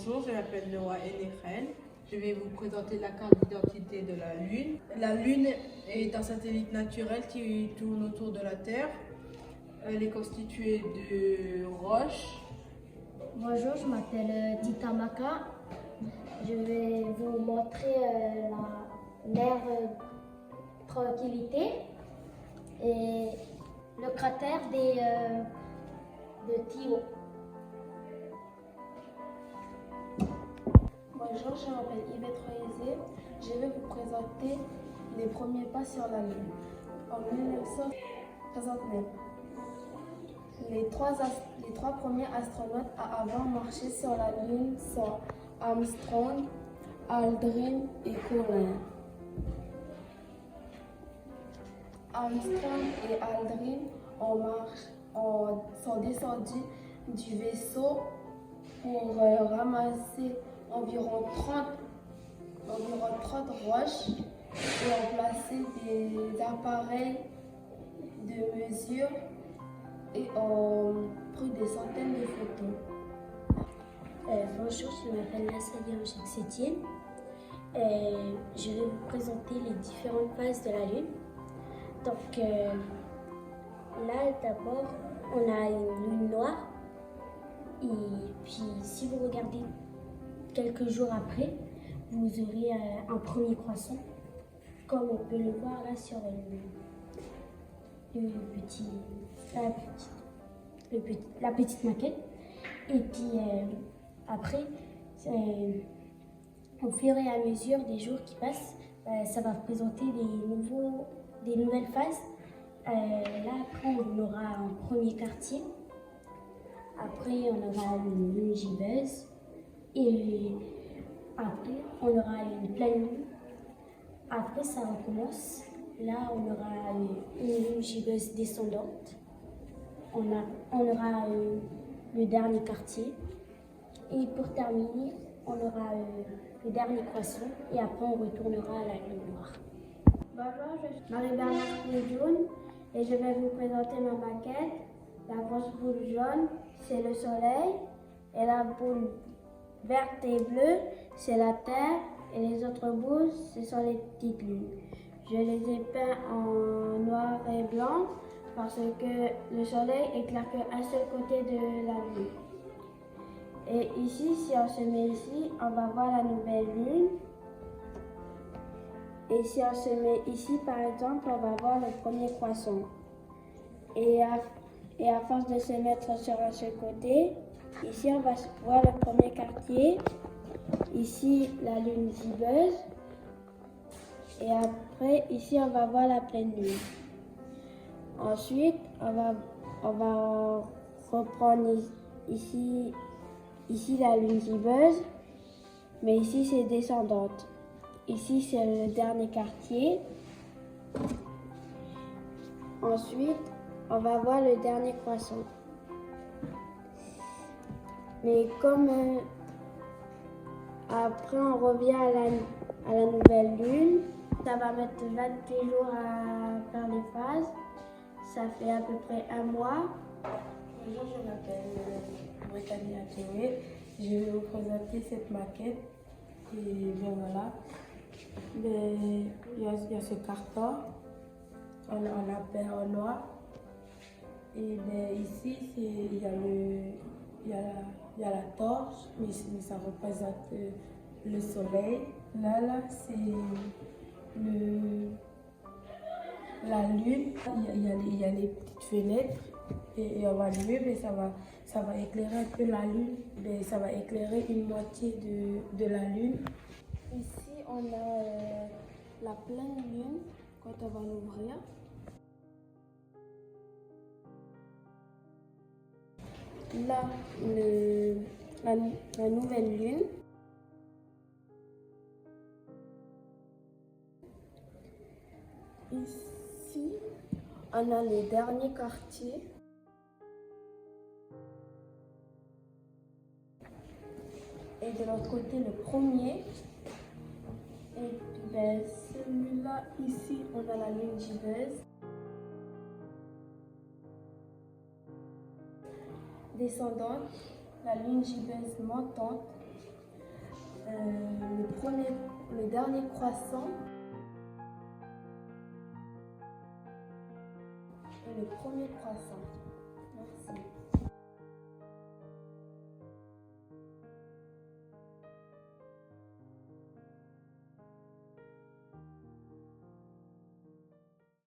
Bonjour, je m'appelle Noah Enefren. Je vais vous présenter la carte d'identité de la Lune. La Lune est un satellite naturel qui tourne autour de la Terre. Elle est constituée de roches. Bonjour, je m'appelle Tita Maka. Je vais vous montrer l'aire Tranquillité et le cratère de Tio. Bonjour, je m'appelle Yvette Royezé. Je vais vous présenter les premiers pas sur la Lune. En 1969, les trois premiers astronautes à avoir marché sur la Lune sont Armstrong, Aldrin et Collins. Armstrong et Aldrin sont descendus du vaisseau pour ramasser environ 30 roches et ont placé des appareils de mesure et ont pris des centaines de photos. Bonjour, je m'appelle Nassadia Cheksetien. Je vais vous présenter les différentes phases de la Lune. Donc là, d'abord, on a une lune noire. Et puis, si vous regardez quelques jours après, vous aurez un premier croissant, comme on peut le voir là sur la petite maquette. Et puis après, au fur et à mesure des jours qui passent, ça va présenter des nouvelles phases. Là, après, on aura un premier quartier. Après, on aura une lune gibbeuse. Et après, on aura une pleine lune. Après, ça recommence. Là, on aura une lune gibbeuse descendante. On aura le dernier quartier. Et pour terminer, on aura le dernier croissant. Et après, on retournera à la lune noire. Bonjour, je suis Marie-Bernard Poujoun et je vais vous présenter ma maquette. La grosse boule jaune, c'est le soleil. Et la boule verte et bleue, c'est la Terre. Et les autres boules, ce sont les petites lunes. Je les ai peints en noir et blanc parce que le soleil éclaire qu'un seul côté de la lune. Et ici, si on se met ici, on va voir la nouvelle lune. Et si on se met ici, par exemple, on va voir le premier croissant. Et à force de se mettre sur un seul côté, ici, on va voir le premier quartier. Ici, la lune gibbeuse. Et après, ici, on va voir la pleine lune. Ensuite, on va reprendre ici la lune gibbeuse. Mais ici, c'est descendante. Ici, c'est le dernier quartier. Ensuite, on va voir le dernier croissant. Mais comme après, on revient à la nouvelle lune, ça va mettre 28 jours à faire les phases. Ça fait à peu près un mois. Bonjour, je m'appelle Brittany Akeme. Je vais vous présenter cette maquette. Et bien voilà. Il y a ce carton, on l'a peint en noir. Et ici, il y a la torche, mais ça représente le soleil. Là, c'est la lune. Il y a les petites fenêtres. Et on va allumer, mais ça va éclairer un peu la lune. Mais ça va éclairer une moitié de la lune. Ici, on a la pleine lune quand on va l'ouvrir. Là, la nouvelle lune. Ici, on a le dernier quartier. Et de l'autre côté, le premier. Et puis celui-là, ici, on a la lune gibbeuse. Descendante, la lune gibbeuse montante le dernier croissant et le premier croissant. Merci.